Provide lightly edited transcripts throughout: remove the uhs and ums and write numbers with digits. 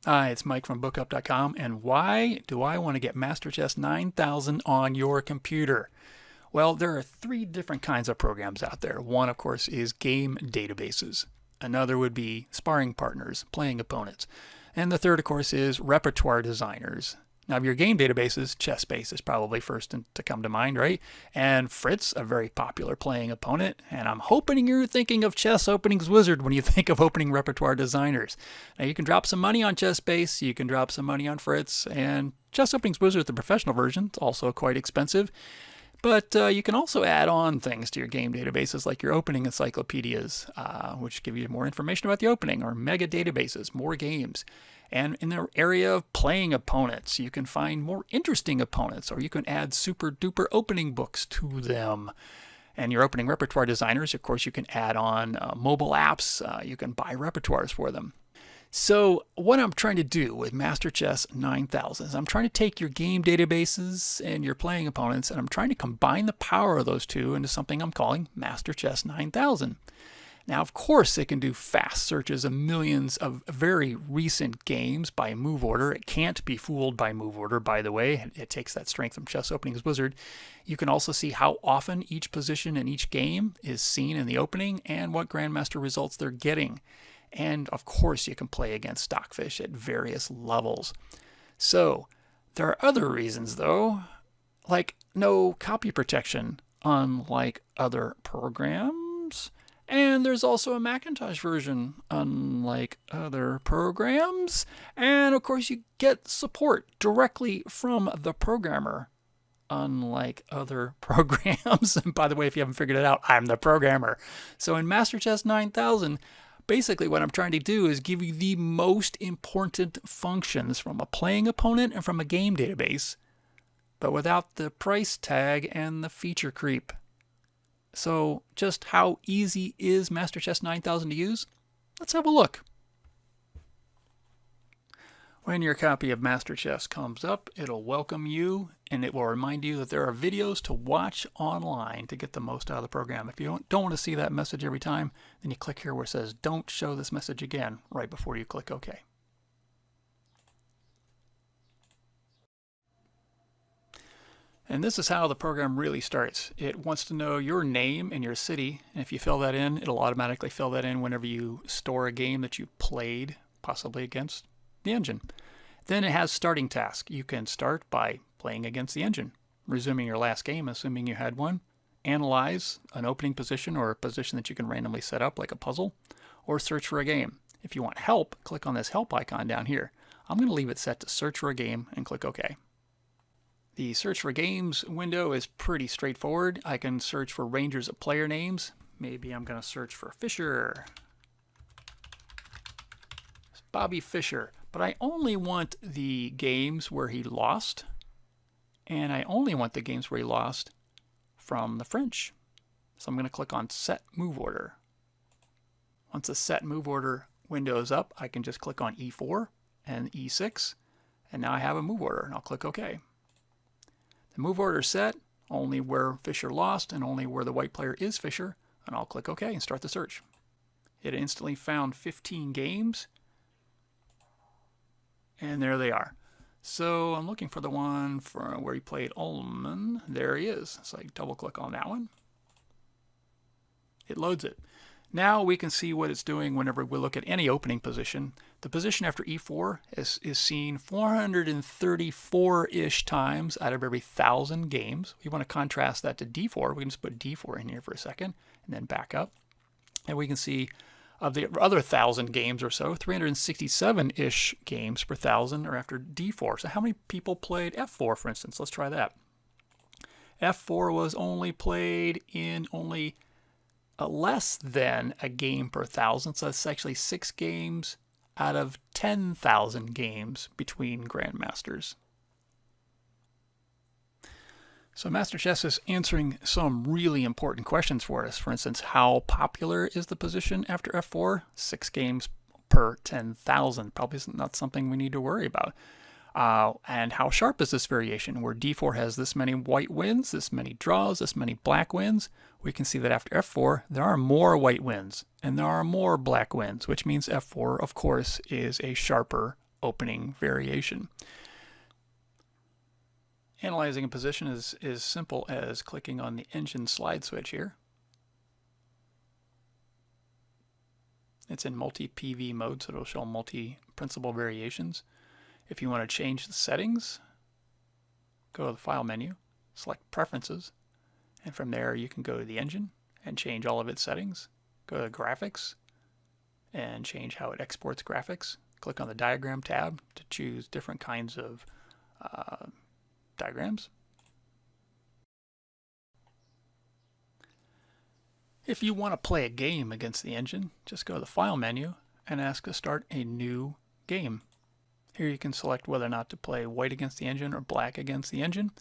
Hi, it's Mike from bookup.com, and why do I want to get MasterChess 9000 on your computer? Well, there are three different kinds of programs out there. One, of course, is game databases. Another would be sparring partners, playing opponents. And the third, of course, is repertoire designers. Now, if your game databases, ChessBase is probably first to come to mind, right? And Fritz, a very popular playing opponent. And I'm hoping you're thinking of Chess Openings Wizard when you think of opening repertoire designers. Now, you can drop some money on ChessBase, you can drop some money on Fritz, and Chess Openings Wizard, the professional version, is also quite expensive. But you can also add on things to your game databases like your opening encyclopedias, which give you more information about the opening, or mega databases, more games. And in the area of playing opponents, you can find more interesting opponents, or you can add super duper opening books to them. And your opening repertoire designers, of course, you can add on mobile apps. You can buy repertoires for them. So what I'm trying to do with MasterChess 9000 is I'm trying to take your game databases and your playing opponents, and I'm trying to combine the power of those two into something I'm calling MasterChess 9000. Now, of course, it can do fast searches of millions of very recent games by move order. It can't be fooled by move order, by the way. It takes that strength from Chess Openings Wizard. You can also see how often each position in each game is seen in the opening and what Grandmaster results they're getting. And of course, you can play against Stockfish at various levels. So, there are other reasons though, like no copy protection, unlike other programs. And there's also a Macintosh version, unlike other programs. And of course, you get support directly from the programmer, unlike other programs. And by the way, if you haven't figured it out, I'm the programmer. So in MasterChess 9000, basically what I'm trying to do is give you the most important functions from a playing opponent and from a game database, but without the price tag and the feature creep. So just how easy is MasterChess 9000 to use? Let's have a look. When your copy of MasterChess comes up, it'll welcome you, and it will remind you that there are videos to watch online to get the most out of the program. If you don't want to see that message every time, then you click here where it says don't show this message again right before you click OK. And this is how the program really starts. It wants to know your name and your city, and if you fill that in, it'll automatically fill that in whenever you store a game that you played, possibly against the engine. Then it has starting task. You can start by playing against the engine, resuming your last game, assuming you had one, analyze an opening position or a position that you can randomly set up like a puzzle, or search for a game. If you want help, click on this help icon down here. I'm going to leave it set to search for a game and click OK. The search for games window is pretty straightforward. I can search for ranges of player names. Maybe I'm going to search for Fischer. Bobby Fischer. But I only want the games where he lost, and I only want the games where he lost from the French. So I'm going to click on Set Move Order. Once the Set Move Order window is up, I can just click on E4 and E6, and now I have a move order, and I'll click OK. The move order is set, only where Fischer lost and only where the white player is Fischer, and I'll click OK and start the search. It instantly found 15 games, and there they are. So I'm looking for the one for where he played Ullman. There he is. So I double click on that one. It loads it. Now we can see what it's doing whenever we look at any opening position. The position after E4 is seen 434-ish times out of every 1,000 games. We want to contrast that to D4. We can just put D4 in here for a second and then back up. And we can see of the other 1,000 games or so, 367-ish games per 1,000 are after D4. So how many people played F4, for instance? Let's try that. F4 was only played in only less than a game per 1,000. So that's actually 6 games out of 10,000 games between grandmasters. So MasterChess is answering some really important questions for us. For instance, how popular is the position after F4? 6 games per 10,000. Probably not something we need to worry about. And how sharp is this variation? Where D4 has this many white wins, this many draws, this many black wins, we can see that after F4, there are more white wins and there are more black wins, which means F4, of course, is a sharper opening variation. Analyzing a position is simple as clicking on the engine slide switch here. It's in multi-PV mode, so it'll show multi-principal variations. If you want to change the settings, go to the File menu, select Preferences, and from there you can go to the engine and change all of its settings. Go to Graphics and change how it exports graphics. Click on the Diagram tab to choose different kinds of diagrams. If you want to play a game against the engine, just go to the File menu and ask to start a new game. Here you can select whether or not to play white against the engine or black against the engine.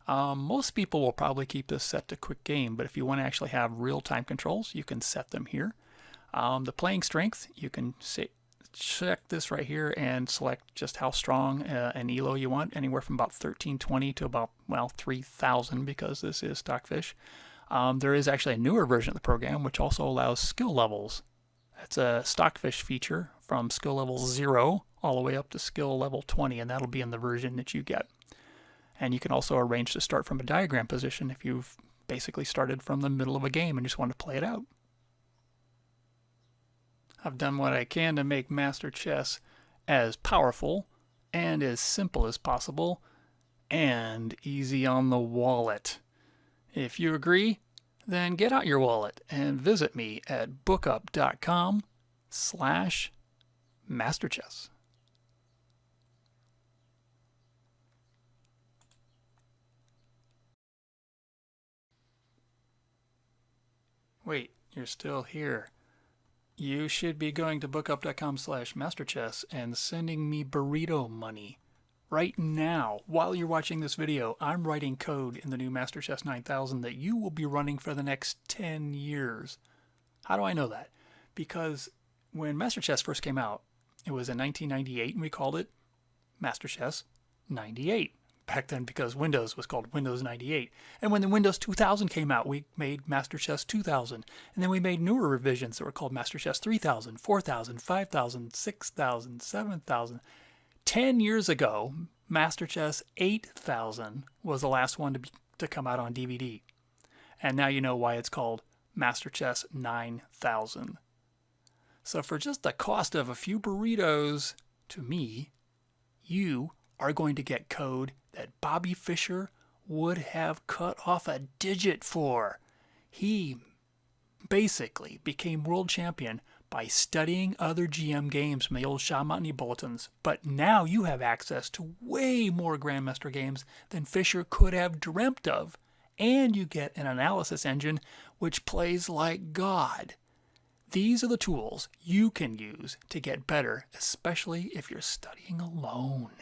Most people will probably keep this set to quick game, but if you want to actually have real-time controls, you can set them here. The playing strength, you can check this right here and select just how strong an ELO you want, anywhere from about 1320 to about, well, 3000 because this is Stockfish. There is actually a newer version of the program which also allows skill levels. That's a Stockfish feature from skill level 0 all the way up to skill level 20, and that'll be in the version that you get. And you can also arrange to start from a diagram position if you've basically started from the middle of a game and just want to play it out. I've done what I can to make MasterChess as powerful and as simple as possible and easy on the wallet. If you agree, then get out your wallet and visit me at bookup.com/masterchess. Wait, you're still here. You should be going to bookup.com/masterchess and sending me burrito money. Right now, while you're watching this video, I'm writing code in the new MasterChess 9000 that you will be running for the next 10 years. How do I know that? Because when MasterChess first came out, it was in 1998 and we called it MasterChess 98. Back then because Windows was called Windows 98. And when the Windows 2000 came out, we made MasterChess 2000. And then we made newer revisions that were called MasterChess 3000, 4000, 5000, 6000, 7000. 10 years ago, MasterChess 8000 was the last one to come out on DVD. And now you know why it's called MasterChess 9000. So for just the cost of a few burritos, to me, you are going to get code that Bobby Fischer would have cut off a digit for. He basically became world champion by studying other GM games from the old Shah Mahdi bulletins. But now you have access to way more Grandmaster games than Fischer could have dreamt of. And you get an analysis engine which plays like God. These are the tools you can use to get better, especially if you're studying alone.